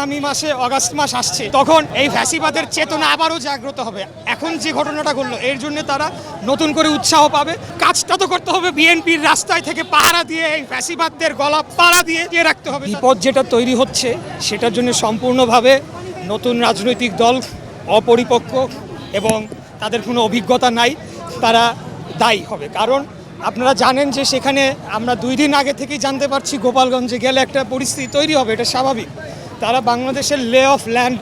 আগামী মাসে অগাস্ট মাস আসছে, তখন এই ফ্যাসিবাদের চেতনা আবারও জাগ্রত হবে। এখন যে ঘটনাটা ঘটলো এর জন্য তারা নতুন করে উৎসাহ পাবে। কাজটা তো করতে হবে বিএনপির রাস্তায় থেকে পাহারা দিয়ে, এই ফ্যাসিবাদদের গলা পাড়া দিয়ে রাখতে হবে। বিপদ যেটা তৈরি হচ্ছে সেটার জন্য সম্পূর্ণভাবে নতুন রাজনৈতিক দল অপরিপক্ক এবং তাদের কোনো অভিজ্ঞতা নাই, তারা দায়ী হবে। কারণ আপনারা জানেন যে সেখানে আমরা 2 দিন আগে থেকেই জানতে পারছি গোপালগঞ্জে গেলে একটা পরিস্থিতি তৈরি হবে, এটা স্বাভাবিক। তারা বাংলাদেশের লে অফ ল্যান্ড,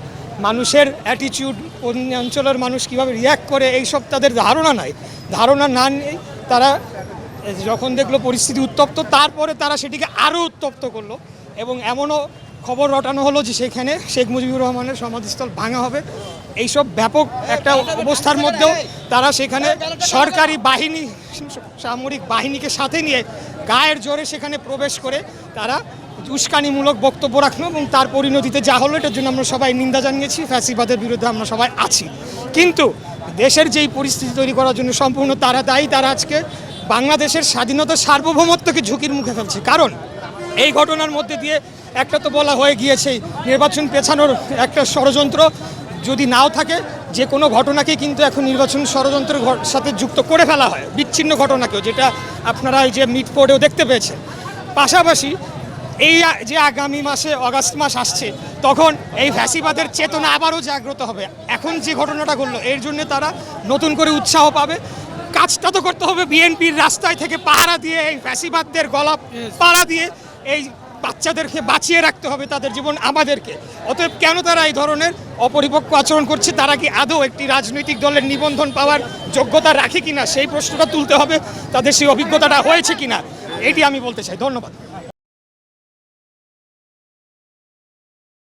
মানুষের অ্যাটিটিউড, অঞ্চলের মানুষ কীভাবে রিয়্যাক্ট করে এইসব তাদের ধারণা না নেই। তারা যখন দেখলো পরিস্থিতি উত্তপ্ত, তারপরে তারা সেটিকে আরও উত্তপ্ত করলো এবং এমনও খবর রটানো হলো যে সেখানে শেখ মুজিবুর রহমানের সমাধিস্থল ভাঙা হবে। এইসব ব্যাপক একটা অবস্থার মধ্যেও তারা সেখানে সরকারি বাহিনী, সামরিক বাহিনীকে সাথে নিয়ে গায়ের জোরে সেখানে প্রবেশ করে তারা উস্কানিমূলক বক্তব্য রাখলো এবং তার পরিণতিতে যা হলো এটার জন্য আমরা সবাই নিন্দা জানিয়েছি। ফ্যাসিবাদের বিরুদ্ধে আমরা সবাই আছি, কিন্তু দেশের যেই পরিস্থিতি তৈরি করার জন্য সম্পূর্ণ তারা দায়ী। তারা আজকে বাংলাদেশের স্বাধীনতার সার্বভৌমত্বকে ঝুঁকির মুখে ফেলছে। কারণ এই ঘটনার মধ্যে দিয়ে একটা তো বলা হয়ে গিয়েছে নির্বাচন পেছানোর একটা ষড়যন্ত্র যদি নাও থাকে, যে কোনো ঘটনাকে কিন্তু এখন নির্বাচন ষড়যন্ত্রের সাথে যুক্ত করে ফেলা হয়, বিচ্ছিন্ন ঘটনাকেও, যেটা আপনারা এই যে মিটফোর্ডেও দেখতে পেয়েছেন। পাশাপাশি এই যে আগামী মাসে অগাস্ট মাস আসছে, তখন এই ফ্যাসিবাদের চেতনা আবারও জাগ্রত হবে। এখন যে ঘটনাটা ঘটলো এর জন্য তারা নতুন করে উৎসাহ পাবে। কাজটা তো করতে হবে বিএনপির রাস্তায় থেকে পাহারা দিয়ে, এই ফ্যাসিবাদদের গলা পাড়া দিয়ে এই বাচ্চাদেরকে বাঁচিয়ে রাখতে হবে, তাদের জীবন আমাদেরকে। অতএব কেন তারা এই ধরনের অপরিপক্ক আচরণ করছে, তারা কি আদৌ একটি রাজনৈতিক দলের নিবন্ধন পাওয়ার যোগ্যতা রাখে কিনা সেই প্রশ্নটা তুলতে হবে, তাদের সেই অভিজ্ঞতাটা হয়েছে কিনা, এটি আমি বলতে চাই। ধন্যবাদ।